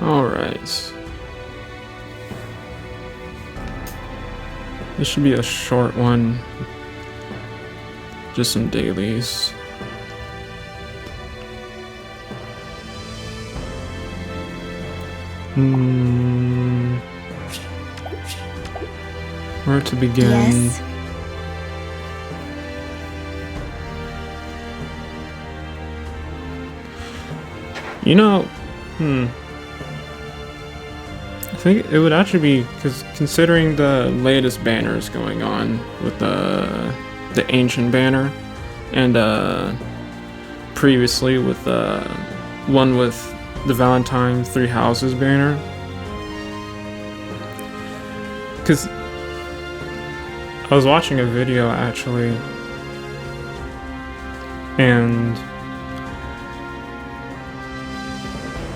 Alright. This should be a short one. Just some dailies. Where to begin? Yes. You know, I think it would actually be, because considering the latest banners going on with the ancient banner, and previously with one with the Valentine Three Houses banner, because I was watching a video actually, and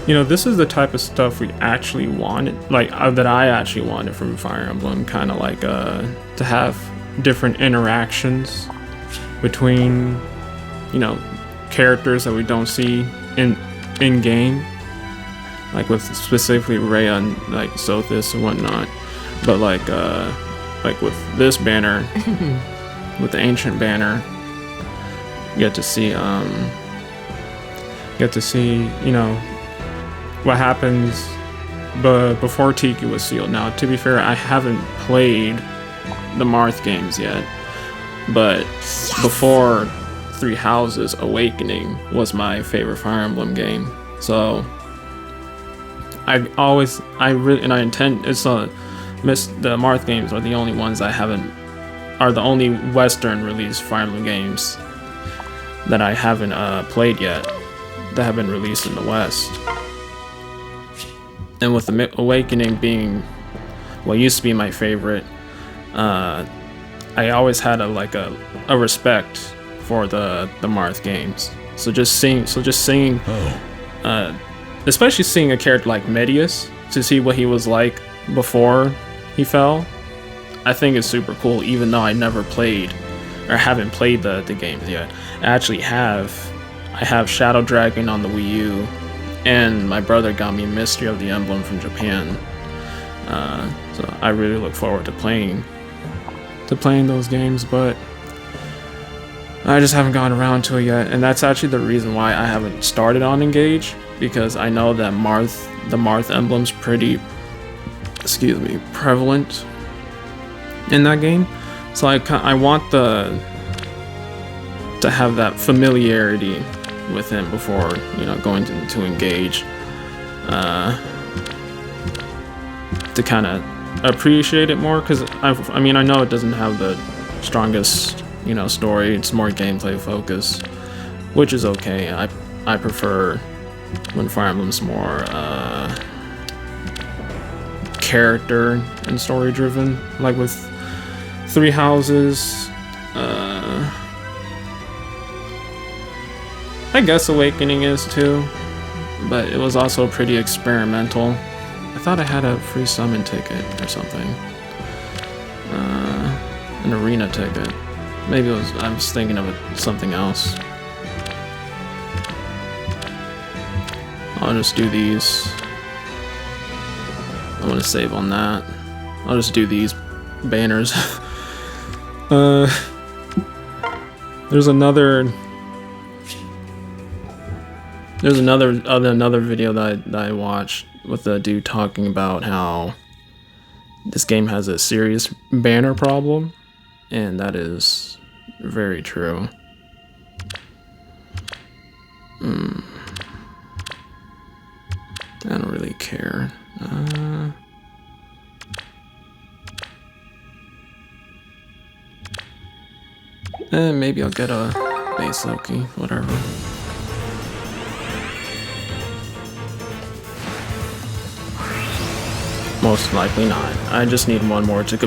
you know, this is the type of stuff we actually wanted, like that I actually wanted from Fire Emblem, kind of like to have different interactions between, you know, characters that we don't see in game, like with specifically Rhea and like Sothis and whatnot, but like with this banner, with the ancient banner, you get to see you know what happens before Tiki was sealed. Now, to be fair, I haven't played the Marth games yet, but before Three Houses, Awakening was my favorite Fire Emblem game. So I intend, it's the Marth games are the only ones are the only Western released Fire Emblem games that I haven't played yet, that have been released in the West. And with the Awakening being what used to be my favorite, I always had a respect for the Marth games. So just seeing, especially seeing a character like Medius, to see what he was like before he fell, I think is super cool. Even though I never played or haven't played the games yet, I have Shadow Dragon on the Wii U. And my brother got me Mystery of the Emblem from Japan, so I really look forward to playing those games. But I just haven't gotten around to it yet, and that's actually the reason why I haven't started on Engage, because I know that the Marth emblem's pretty, prevalent in that game. So I want to have that familiarity with him before, you know, going to Engage, to kind of appreciate it more, because I mean I know it doesn't have the strongest, you know, story. It's more gameplay focused, which is okay. I prefer when Fire Emblem's more character and story driven, like with Three Houses. I guess Awakening is too, but it was also pretty experimental. I thought I had a free summon ticket or something, an arena ticket. Maybe I was thinking of something else. I'll just do these. I want to save on that. I'll just do these banners. There's another video that I watched with a dude talking about how this game has a serious banner problem, and that is very true. I don't really care. Maybe I'll get a base Loki, whatever. Most likely not. I just need one more to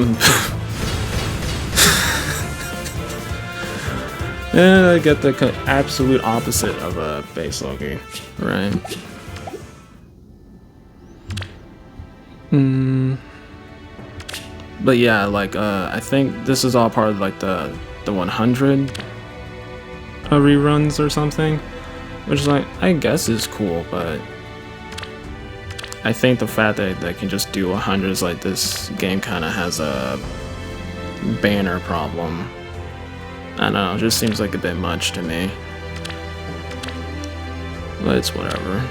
and I get the absolute opposite of a base Loki, right? But yeah, like I think this is all part of like the 100 reruns or something, which is like, I guess is cool, but I think the fact that they can just do 100s like this game kind of has a banner problem. I don't know, it just seems like a bit much to me. But it's whatever.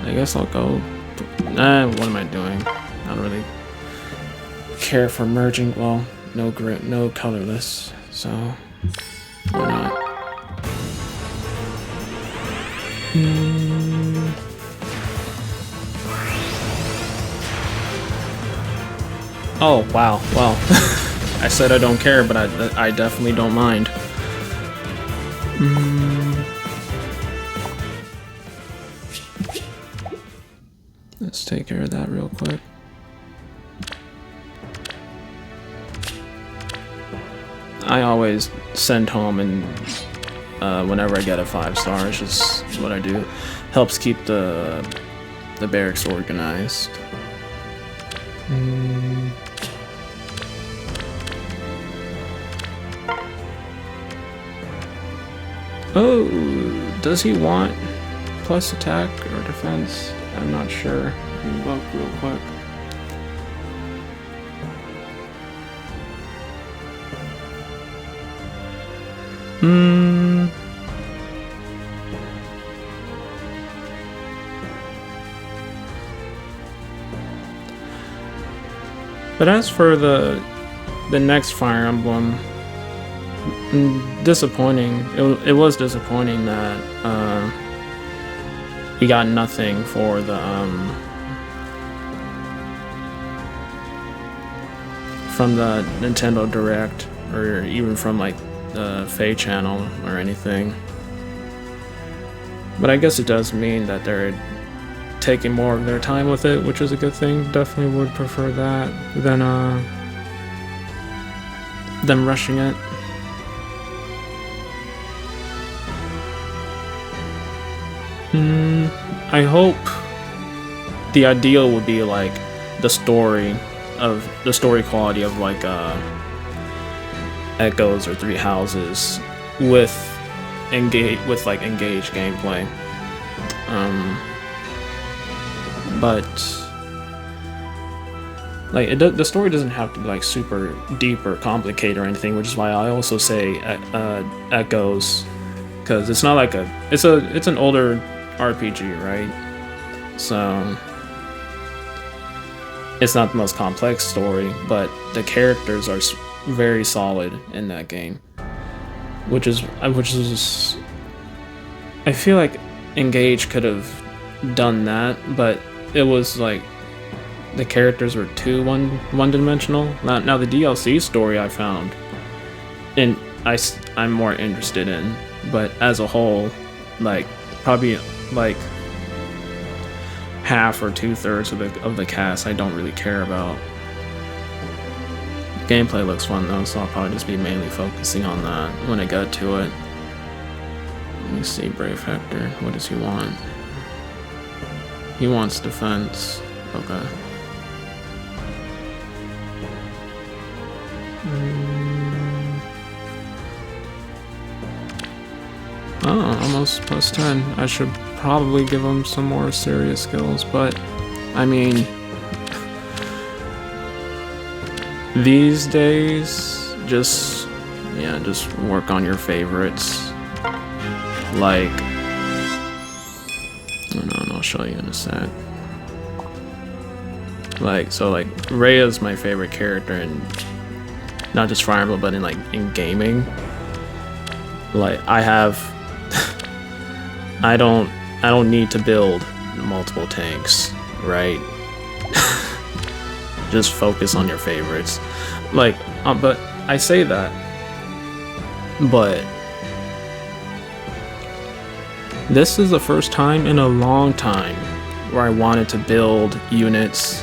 I guess I'll go. What am I doing? I don't really care for merging. Well, no grit, no colorless, so why not? Oh wow, well, I said I don't care, but I definitely don't mind. Let's take care of that real quick. I always send home and whenever I get a 5-star, it's just what I do. Helps keep the barracks organized. Oh, does he want plus attack or defense? I'm not sure. Let me look real quick. But as for the next Fire Emblem, disappointing. It was disappointing that we got nothing for the from the Nintendo Direct, or even from like the Faye channel or anything. But I guess it does mean that they're taking more of their time with it, which is a good thing. Definitely would prefer that than them rushing it. I hope the ideal would be like the story quality of like Echoes or Three Houses with engaged gameplay. But like the story doesn't have to be like super deep or complicated or anything, which is why I also say Echoes, because it's not like it's an older RPG, right? So it's not the most complex story, but the characters are very solid in that game, which is I feel like Engage could have done that, but it was like the characters were too one-dimensional. Now the DLC story I found, and I'm more interested in, but as a whole, like probably like half or 2/3 of the cast I don't really care about. Gameplay looks fun though, so I'll probably just be mainly focusing on that when I get to it. Let me see, Brave Hector, what does he want? He wants defense. Okay. Oh, almost plus 10. I should probably give him some more serious skills, but I mean, these days, just work on your favorites. Like, I'll show you in a sec. Like, so like Rhea's my favorite character, and not just Fire Emblem, but in gaming. Like I don't need to build multiple tanks, right? Just focus on your favorites. Like, but I say that, but this is the first time in a long time where I wanted to build units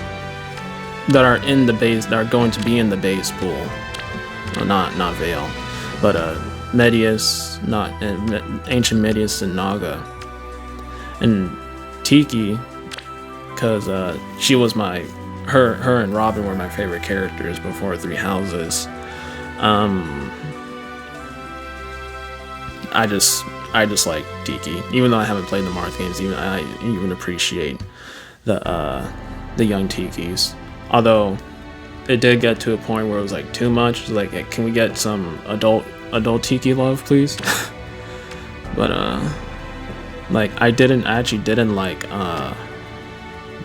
that are in the base, that are going to be in the base pool. Well, not Vale, but Medius, Ancient Medius and Naga, and Tiki, because she was her and Robin were my favorite characters before Three Houses. I just like Tiki. Even though I haven't played the Marth games, I even appreciate the young Tikis. Although it did get to a point where it was like too much. Like, can we get some adult Tiki love, please? But like I actually didn't like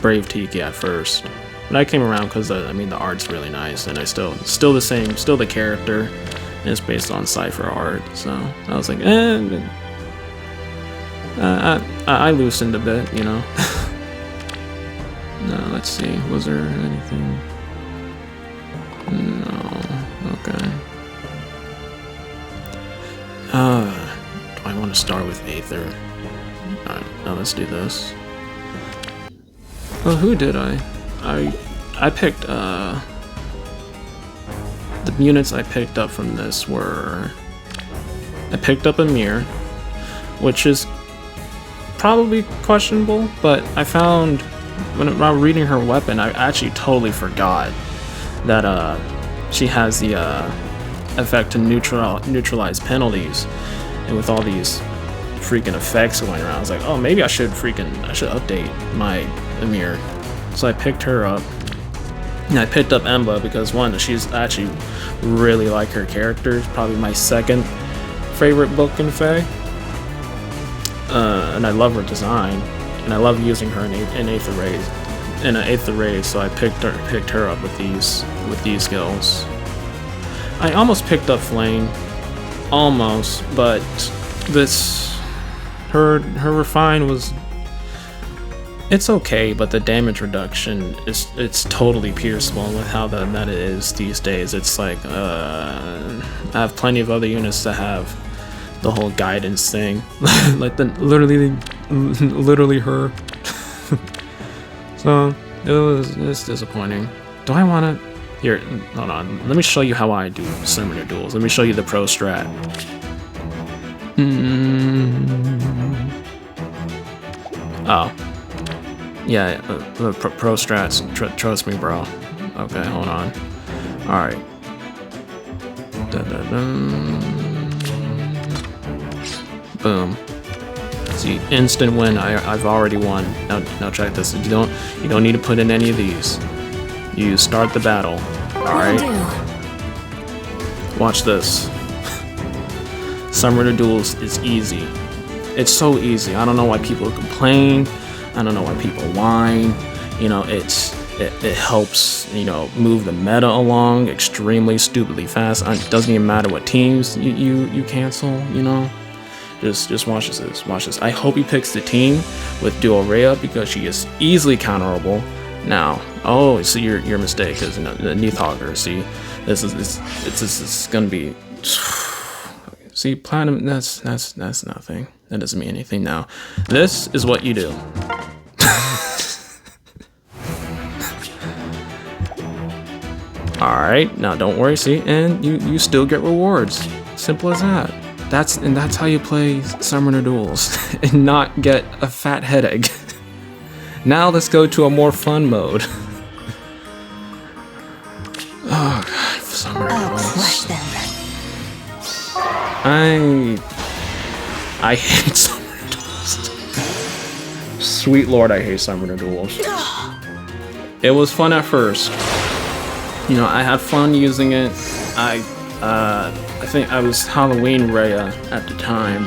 Brave Tiki at first. But I came around because I mean the art's really nice, and I still the same, still the character, and it's based on Cypher art. So I was like, I loosened a bit, you know. No, let's see. Was there anything? No. Okay. Do I want to start with Aether? Alright, now let's do this. Well, who did I picked, the units I picked up from this were... I picked up Amir, which is probably questionable, but I found, while reading her weapon, I actually totally forgot that, she has the, effect to neutralize penalties, and with all these freaking effects going around, I was like, oh, maybe I should update my Amir. So I picked her up, and I picked up Emblem because one, she's actually really like her character. It's probably my second favorite book in Fae, and I love her design, and I love using her in Aether Rays. So I picked her up with these skills. I almost picked up Flame, almost, but her refine was, it's okay, but the damage reduction it's totally pierceable with how that it is these days. It's like I have plenty of other units that have the whole guidance thing, like literally her. So it's disappointing. Do I want to? Here, hold on. Let me show you how I do Summoner Duels. Let me show you the pro strat. Oh. Yeah, pro strats. Trust me, bro. Okay, hold on. Alright. Boom. See, instant win. I've already won. Now check this. You don't need to put in any of these. You start the battle. Alright. Watch this. Summoner Duels is easy. It's so easy. I don't know why people complain. I don't know why people whine. You know, it helps, you know, move the meta along extremely stupidly fast. It doesn't even matter what teams you cancel, you know. Just watch this. Watch this. I hope he picks the team with Duo Rhea because she is easily counterable. Now, oh, see your mistake is the Neathhogger. See, this is gonna be. See, platinum. That's nothing. That doesn't mean anything. Now, this is what you do. All right. Now, don't worry. See, and you still get rewards. Simple as that. That's how you play Summoner Duels and not get a fat headache. Now let's go to a more fun mode. Oh god, Summoner Duels. I hate Summoner Duels. Sweet lord, I hate Summoner Duels. It was fun at first. You know, I had fun using it. I think I was Halloween Rhea at the time.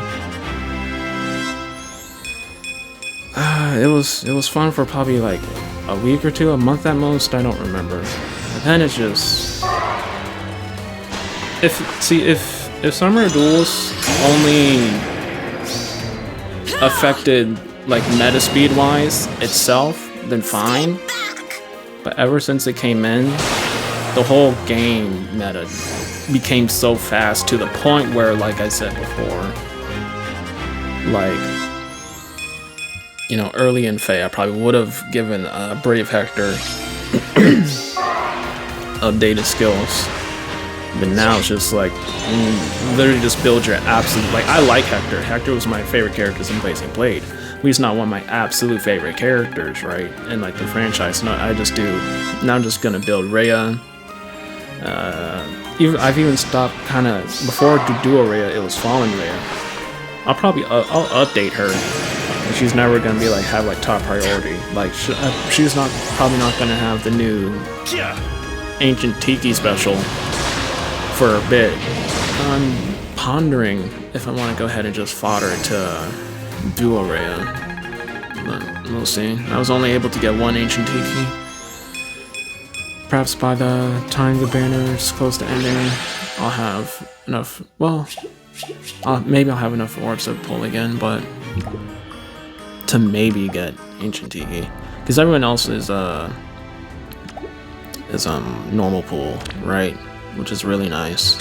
It was fun for probably like a week or two, a month at most, I don't remember. But then it's just if Summoner Duels only affected like meta speed wise itself, then fine. But ever since it came in, the whole game meta became so fast to the point where, like I said before, like, you know, early in Fae, I probably would have given Brave Hector updated skills. But now it's just like, literally just build your absolute, like, I like Hector. Hector was my favorite character in Blazing Blade. He's not one of my absolute favorite characters, right? In like the franchise. No, I just do, now I'm just gonna build Rhea. I've even stopped kind of, before Duo Rhea, it was Fallen Rhea. I'll probably I'll update her. She's never gonna be like have like top priority. Like she's not probably not gonna have the new Ancient Tiki special for a bit. I'm pondering if I want to go ahead and just fodder to Duo Rhea. But we'll see. I was only able to get one Ancient Tiki. Perhaps by the time the banner is close to ending, I'll have enough. Well, maybe I'll have enough orbs to pull again, but to maybe get Ancient Tiki, because everyone else is normal pool, right? Which is really nice.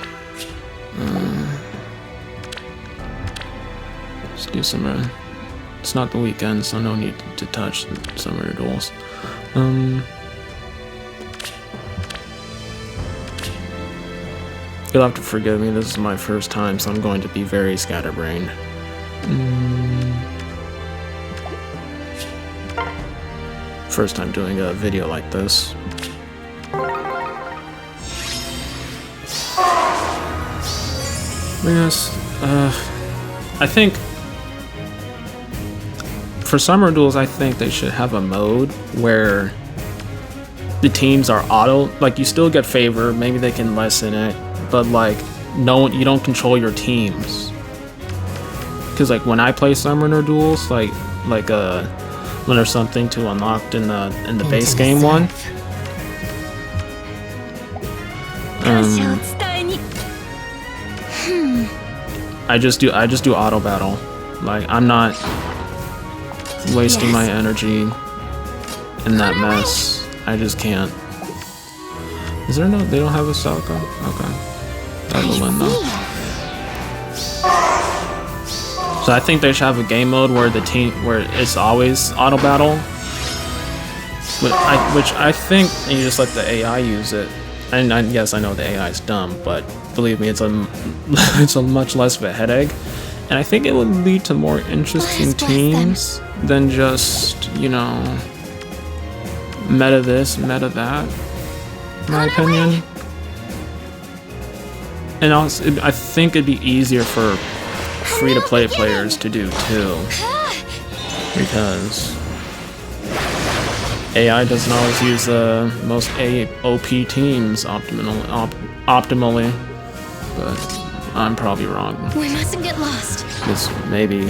Let's do some. It's not the weekend, so no need to touch Summoner Duels. You'll have to forgive me, this is my first time, so I'm going to be very scatterbrained. First time doing a video like this. Yes, I think for Summer Duels, I think they should have a mode where the teams are auto, like you still get favor, maybe they can lessen it, but like no, you don't control your teams. Because like when I play Summoner Duels, like when there's something to unlock in the base game one, I just do auto battle. Like I'm not wasting my energy in that mess. I just can't. Is there no? They don't have a Salka? Okay. Evelyn though. So I think they should have a game mode where the team where it's always auto battle. Which I think you just let the AI use it. And yes, I know the AI is dumb, but believe me, it's a much less of a headache. And I think it would lead to more interesting teams than just, you know, meta this, meta that, in my opinion. And also, I think it'd be easier for free-to-play players to do too, because AI doesn't always use the most OP teams optimally, but I'm probably wrong. We mustn't get lost. Because maybe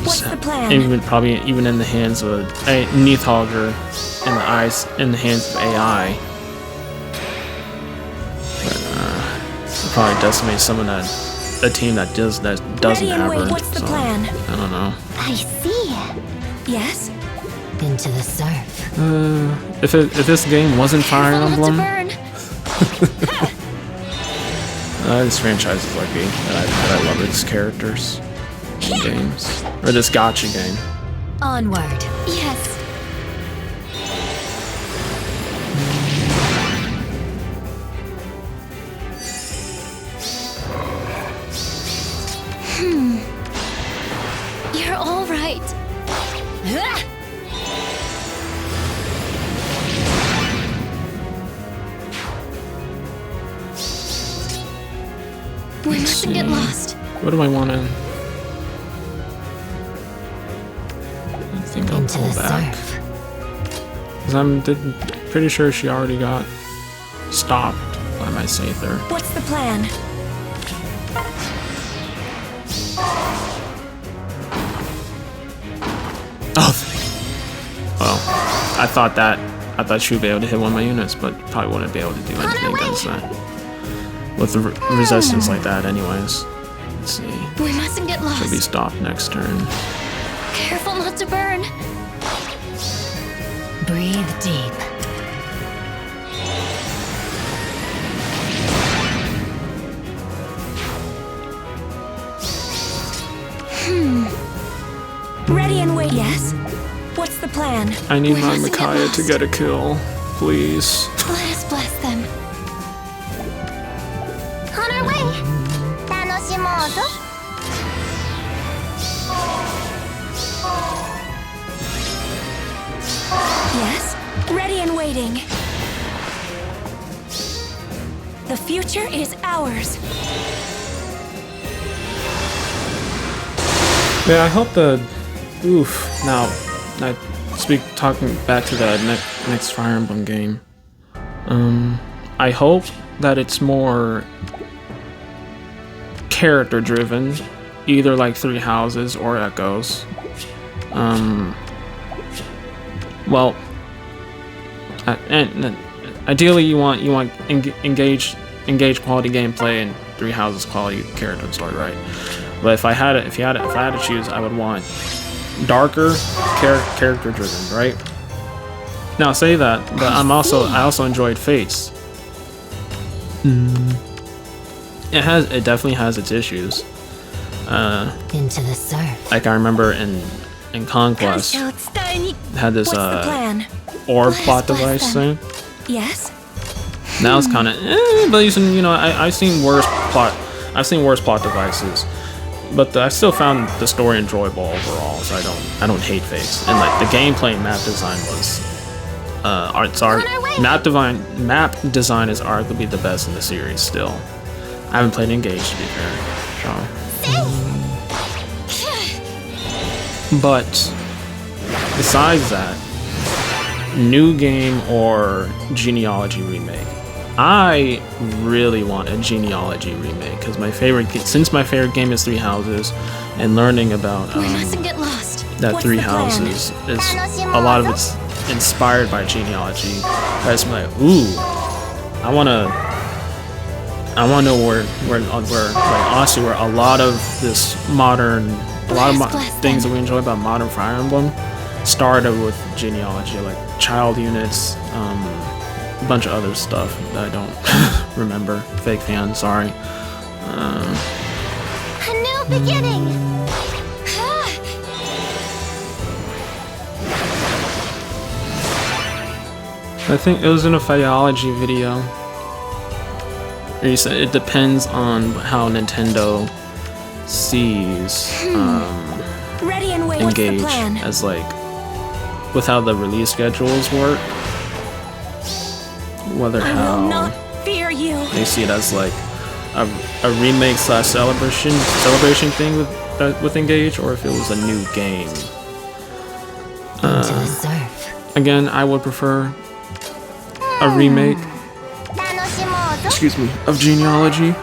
What's the plan? even in the hands of a Neathogger in the hands of AI, but probably decimate someone a team that doesn't have her. What's the plan? I don't know. I see. Yes. Into the surf. If this game wasn't Fire Emblem, this franchise is lucky that I love its characters in games, or this gacha game. Onward. Yes. You're all right. We mustn't get lost. What do I want to? I think I'll pull back. Because I'm pretty sure she already got stopped by my Sather. What's the plan? Oh, I thought she would be able to hit one of my units, but probably wouldn't be able to do anything against that. With the resistance like that anyways. Let's see. We mustn't get lost. She'll be stopped next turn. Careful not to burn. Breathe deep. Ready and wait. Yes? What's the plan? I need my Micaiah to get a kill, please. Let us bless them. On our way. Yes? Ready and waiting. The future is ours. Yeah, I hope the now talking back to the next Fire Emblem game. I hope that it's more character driven, either like Three Houses or Echoes. Well, and ideally you want engage quality gameplay and Three Houses quality character story, right? But if I had to choose, I would want darker character driven, right? Now say that, but I also enjoyed Fates. It definitely has its issues. Into the surf. Like I remember in Conquest, it had this orb plot device thing. Yes. That was kind of, but you know, I've seen worse plot devices, but I still found the story enjoyable overall. So I don't hate Fates, and like the gameplay and map design was, map design is arguably the best in the series still. I haven't played Engage, to be fair. So. But besides that, new game or Genealogy remake, I really want a Genealogy remake because my favorite game is Three Houses, and learning about that Three Houses is a lot of it's inspired by Genealogy. That's like, ooh, I wanna know where honestly where a lot of this things that we enjoy about modern Fire Emblem started with Genealogy, like child units, a bunch of other stuff that I don't remember. Fake fan, sorry. A new beginning. I think it was in a Phyology video. He said it depends on how Nintendo sees Ready and wait. Engage as like with how the release schedules work, whether how they see it as like a remake / celebration thing with Engage, or if it was a new game. Again, I would prefer a remake, of Genealogy.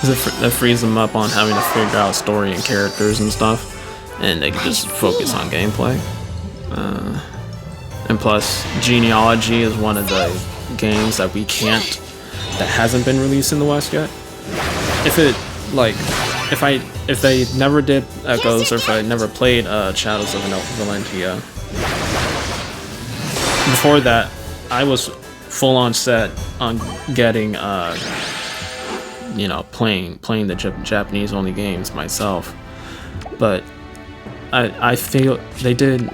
That frees them up on having to figure out story and characters and stuff, and they can just focus on gameplay. And plus, Genealogy is one of the games that hasn't been released in the West yet. If they never did Echoes, or if I never played Shadows of Valentia, before that, I was full on set on getting playing the Japanese only games myself, but I feel they did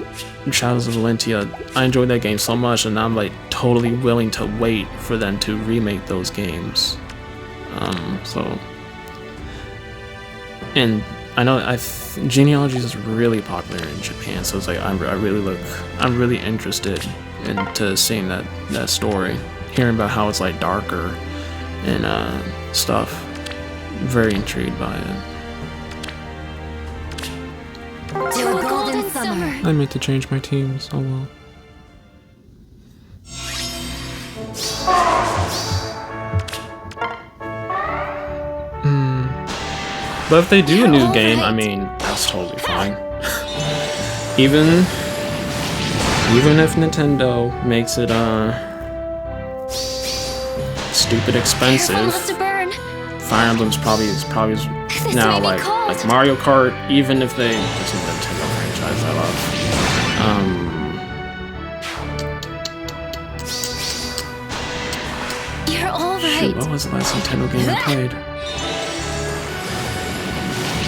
Shadows of Valentia. I enjoyed that game so much, and I'm like totally willing to wait for them to remake those games. And I know Genealogy is really popular in Japan, so it's like I'm really interested into seeing that story, hearing about how it's like darker and stuff. Very intrigued by it. To a golden summer. I meant to change my teams. Oh well. But if they do a new game, I mean, that's totally fine. Even if Nintendo makes it stupid expensive, Fire Emblem's probably now like Mario Kart. Even if it's a Nintendo franchise I love. You're all right. Shoot, what was the last Nintendo game I played?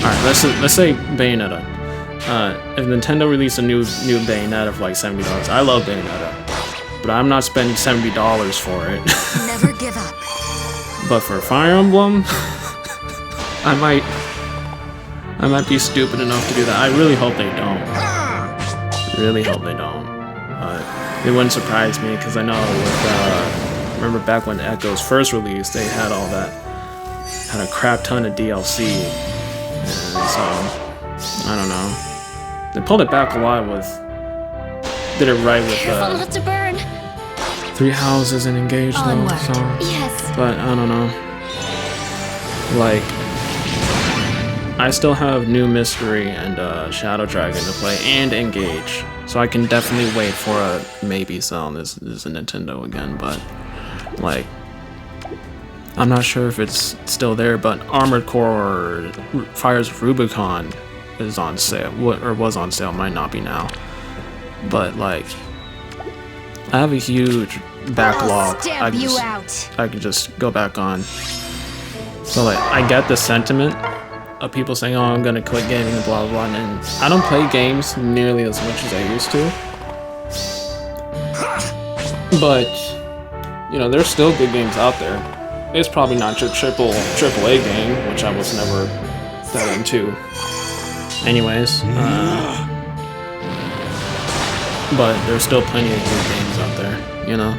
Alright, let's say Bayonetta. If Nintendo released a new Bayonetta for like $70, I love Bayonetta, but I'm not spending $70 for it. Never give up. But for Fire Emblem, I might be stupid enough to do that. I really hope they don't. Really hope they don't. It wouldn't surprise me, because I know with remember back when Echoes first released, they had a crap ton of DLC. so I don't know. They pulled it back a lot with, did it right with Careful not to burn. 3 houses and engage though. Onward. So, Yes. but I don't know. Like, I still have New Mystery and Shadow Dragon to play and engage, so I can definitely wait for a maybe sell this a Nintendo again. But like, I'm not sure if it's still there. But Armored Core Fires of Rubicon is on sale, or was on sale, might not be now. But like, I have a huge backlog. I can just go back on. So like, I get the sentiment of people saying, "Oh, I'm gonna quit gaming," and blah blah blah. And I don't play games nearly as much as I used to. But you know, there's still good games out there. It's probably not your triple A game, which I was never that into. Anyways, but there's still plenty of good games out there, you know.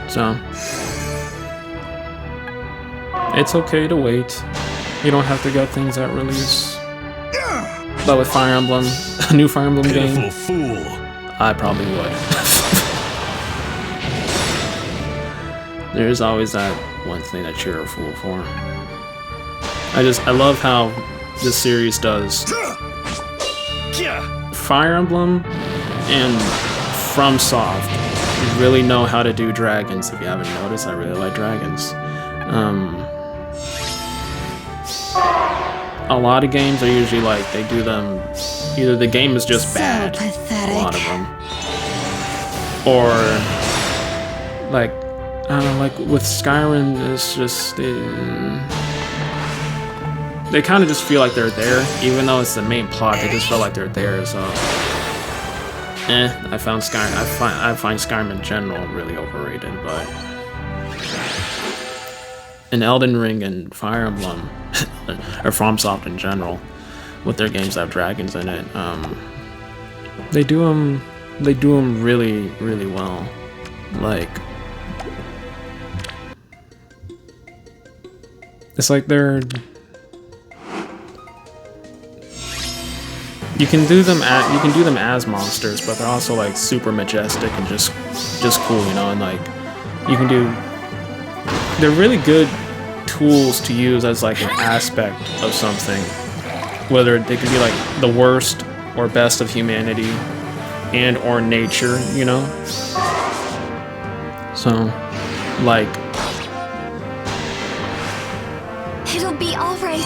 So it's okay to wait. You don't have to get things at release. But with Fire Emblem, a new Fire Emblem game, fool. I probably would. There's always that one thing that you're a fool for. I love how this series does. Fire Emblem and FromSoft really know how to do dragons. If you haven't noticed, I really like dragons. A lot of games are usually like, they do them, either the game is just bad, a lot of them, or like, I don't know, like with Skyrim, it's just, they kind of just feel like they're there, even though it's the main plot, they just feel like they're there, so, I find Skyrim in general really overrated, but in Elden Ring and Fire Emblem, or FromSoft in general, with their games that have dragons in it, they do them really, really well. Like, it's like they're, you can do them as monsters, but they're also like super majestic and just cool, you know. And like, you can do, they're really good tools to use as like an aspect of something, whether they could be like the worst or best of humanity and or nature, you know. So like, It'll be all right.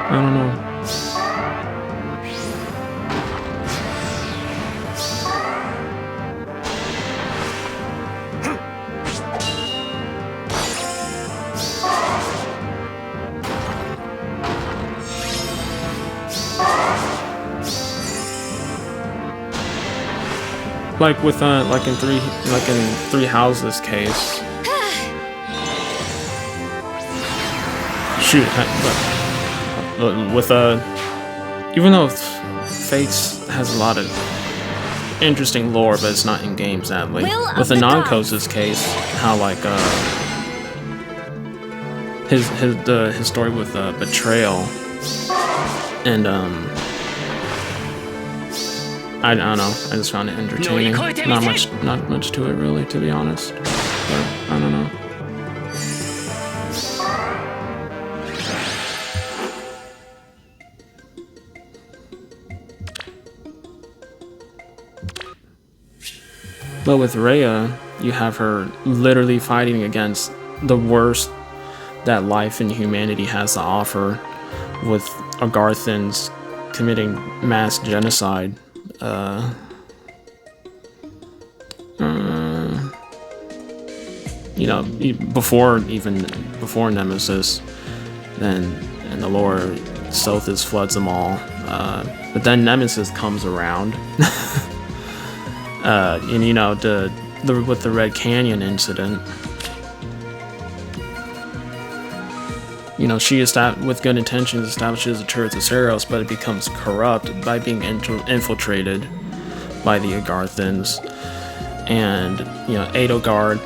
I don't know. Like with like in three houses case. Shoot, but with even though Fates has a lot of interesting lore, but it's not in game, sadly. With the non-Kosa's case, how like his story with betrayal and I don't know. I just found it entertaining. Not much to it really, to be honest. But I don't know. But with Rhea, you have her literally fighting against the worst that life and humanity has to offer, with Agarthans committing mass genocide. You know, before Nemesis, and the lore, Sothis floods them all. But then Nemesis comes around, and you know, with the Red Canyon incident, you know, she with good intentions establishes the Turrets of Saros, but it becomes corrupt by being infiltrated by the Agarthans. And, you know, Edelgard,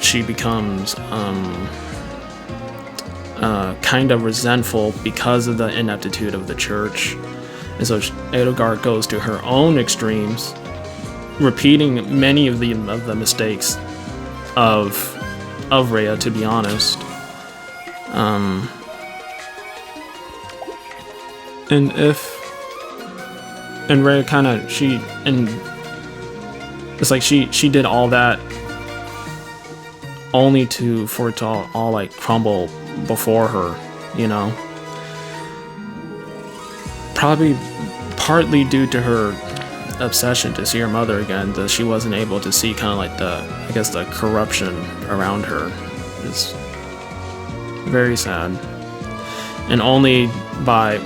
she becomes kind of resentful because of the ineptitude of the church. And so Edelgard goes to her own extremes, repeating many of the mistakes of Rhea, to be honest. And Rhea kind of it's like she did all that only for it to all like crumble before her, you know. Probably partly due to her obsession to see her mother again, that she wasn't able to see kind of like the corruption around her. It's very sad. And only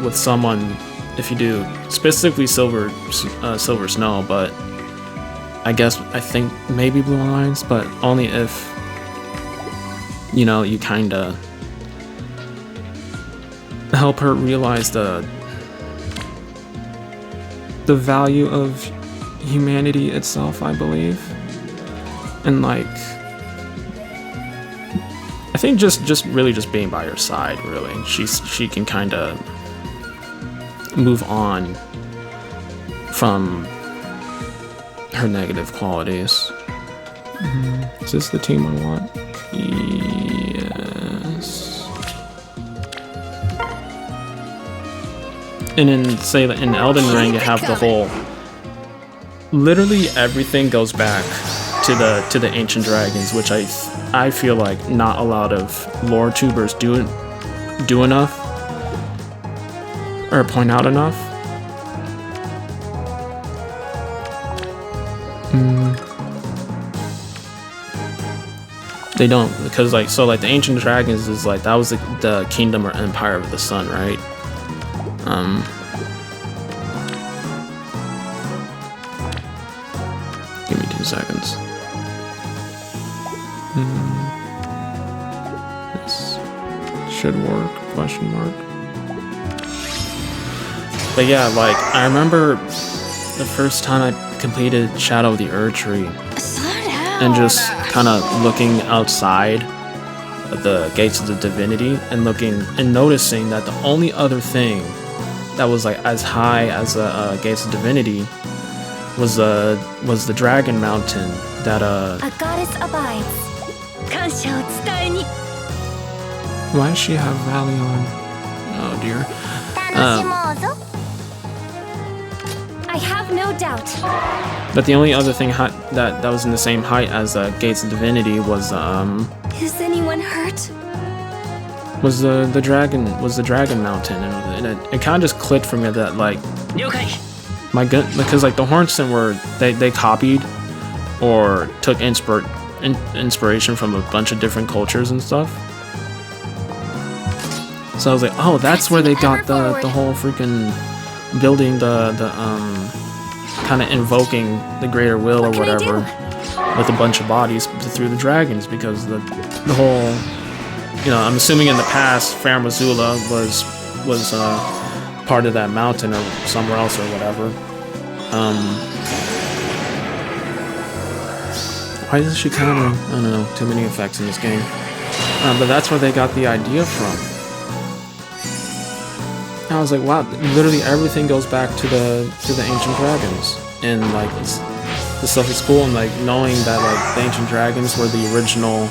with someone, if you do specifically Silver Snow, but I think maybe Blue Lines, but only if, you know, you kind of help her realize the value of humanity itself, I believe. And like, I think just really just being by her side, really, she can kind of move on from her negative qualities. Is this the team I want? Yes. And in Elden Ring, you have the whole. Literally everything goes back to the ancient dragons, which I feel like not a lot of lore tubers do enough or point out enough. They don't, because like the ancient dragons is like, that was the kingdom or empire of the sun, right? Give me 2 seconds. This should work, question mark. But yeah, like, I remember the first time I completed Shadow of the Erdtree and just kind of looking outside the gates of the divinity and noticing that the only other thing that was like as high as the gates of divinity was the dragon mountain that A goddess abides. Why does she have Valley on? Oh dear. I have no doubt. But the only other thing that was in the same height as gates of divinity was Is anyone hurt? was the dragon mountain, and it kind of just clicked for me that like because like the Hornson they copied or took inspiration from a bunch of different cultures and stuff. So I was like, oh, that's where they got the whole freaking building the kind of invoking the greater will or whatever with a bunch of bodies through the dragons, because the whole, you know, I'm assuming in the past Farum Azula was part of that mountain or somewhere else or whatever. Why is she counting? I don't know, too many effects in this game. But that's where they got the idea from. I was like, wow, literally everything goes back to the ancient dragons, and like the stuff is cool, and like knowing that like the ancient dragons were the original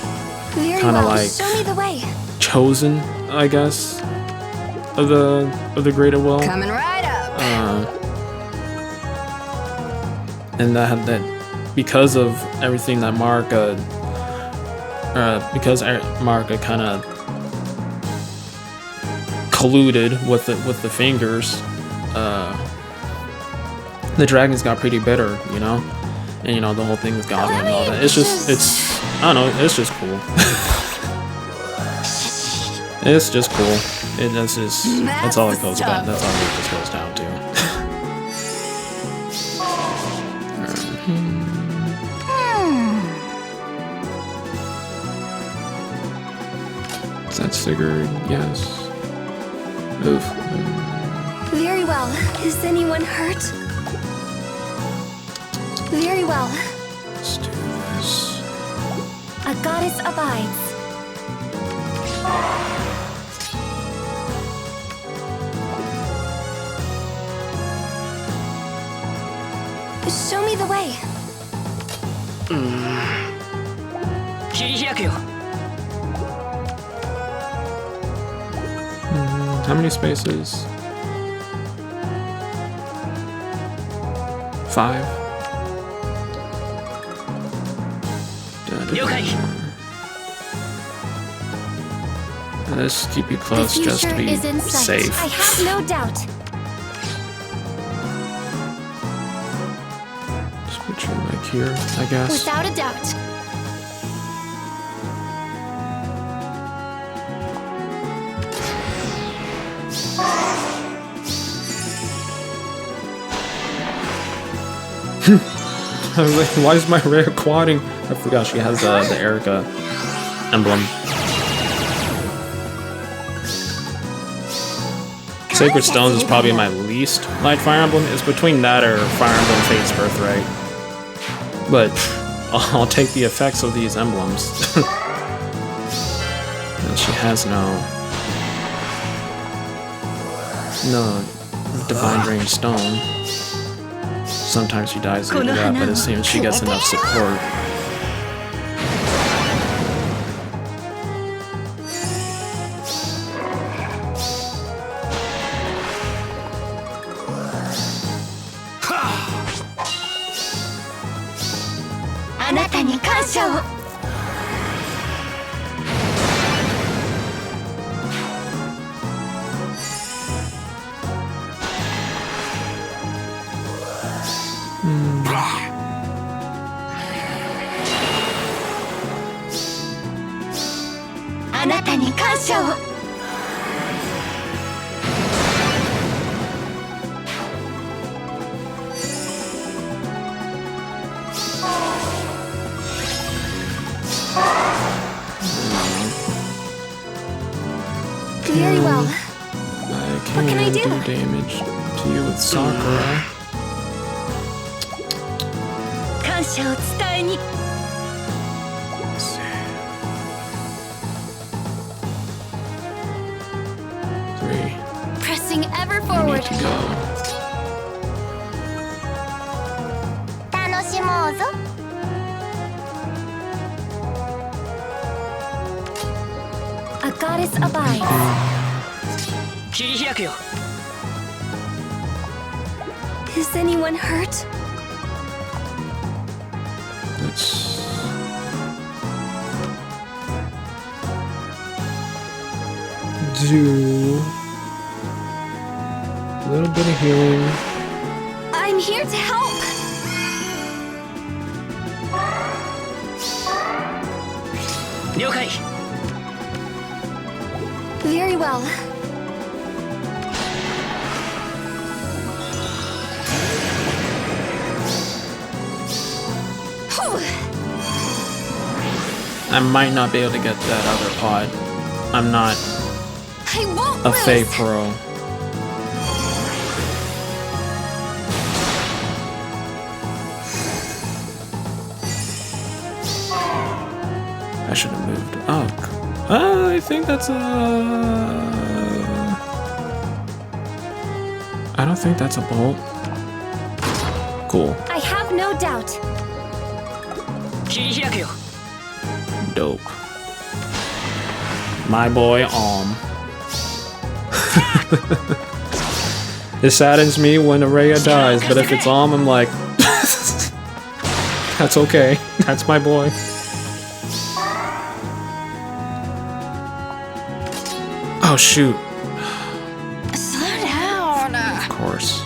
kind of like Show me the way. chosen, I guess, of the greater will. Coming right up. And that because of everything that Marika kind of colluded with the fingers, the dragons got pretty bitter, you know, and you know the whole thing with Goblin and all that. It's I don't know, it's just cool. It's just cool. That's all it goes about. That's all it just goes down to. Is that Sigurd? Yes. Oof. Very well. Is anyone hurt? Very well. Let's do this. A goddess abides. Show me the way. How many spaces? 5. Let's keep you close just to be safe. I have no doubt. Just put you like here, I guess. Without a doubt. I was like, why is my rare quadding? I forgot she has the Erica emblem. Sacred Stones is probably my least like Fire Emblem. It's between that or Fire Emblem Fate's Birthright. But I'll take the effects of these emblems. And she has no Divine Range Stone. Sometimes she dies due to that, but it seems she gets enough support. Very well. What can I do damage to you with Sakura. Let's see. 3. Pressing ever We forward. need to go. A goddess abides. Is anyone hurt? Let's do a little bit of healing. I'm here to help. Very well. I might not be able to get that other pod. I'm not I won't a lose. Fae pro. I should have moved up. I think that's a... I don't think that's a bolt. Cool. I have no doubt. Dope. My boy Alm. It saddens me when Araya dies, but if it's Alm, I'm like, that's okay. That's my boy. Oh shoot. Slow down. Of course.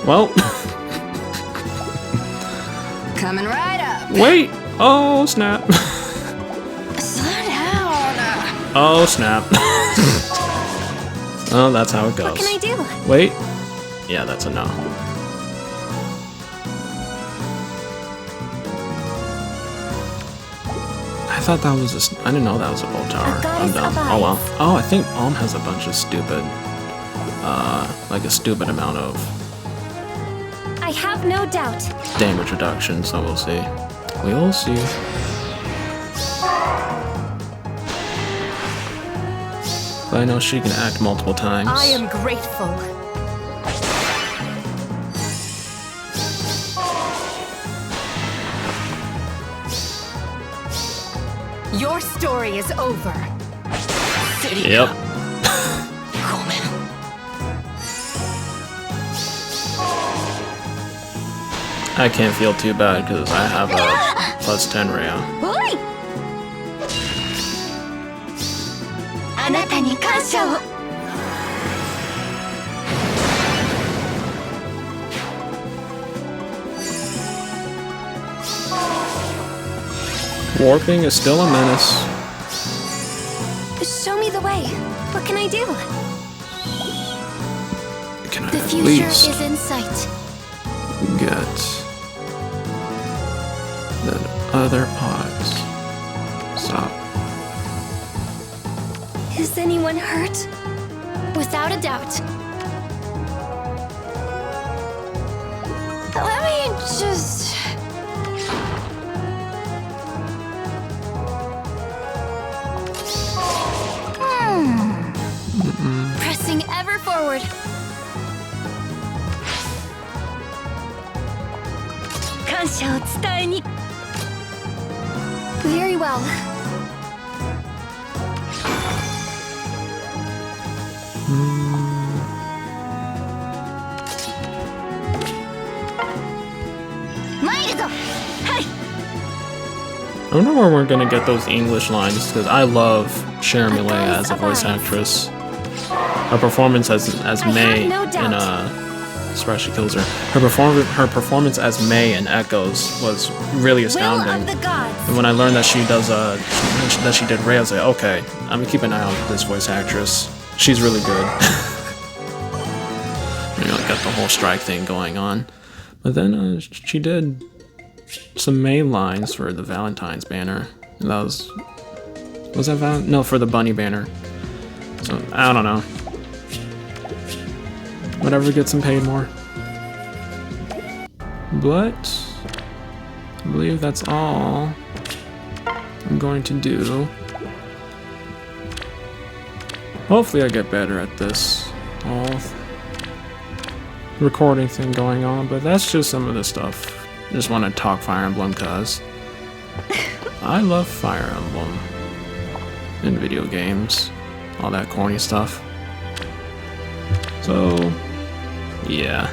Well. Coming right up. Wait. Oh snap. Slow down. Oh snap. Oh, that's how it goes. What can I do? Wait. Yeah, that's a no. I thought that was I didn't know that was a bolt tower. I'm dumb. Oh well. Oh, I think Alm has a bunch of stupid, like a stupid amount of I have no doubt. damage reduction, so we'll see. We'll see. But I know she can act multiple times. I am grateful. Your story is over. Yep. I can't feel too bad because I have a plus 10 Rhea. あなたに感謝を。Warping is still a menace. Show me the way. What can I do? Can I The at future least is in sight. get the other pods? Stop. Is anyone hurt? Without a doubt. Let me just... Pressing ever forward. Very well. I wonder where we're gonna get those English lines because I love Cher Millet as a voice actress. Her performance as May in Surprise She Kills Her. Her performance as May in Echoes was really astounding. And when I learned that she does that she did Rhea, I was like, okay, I'm gonna keep an eye on this voice actress. She's really good. You know, got the whole strike thing going on. But then she did some May lines for the Valentine's banner. And that was that no, for the Bunny banner. So I don't know. Whatever gets him paid more. But I believe that's all I'm going to do. Hopefully I get better at this whole recording thing going on, but that's just some of the stuff. Just want to talk Fire Emblem cause I love Fire Emblem in video games. All that corny stuff. So, yeah.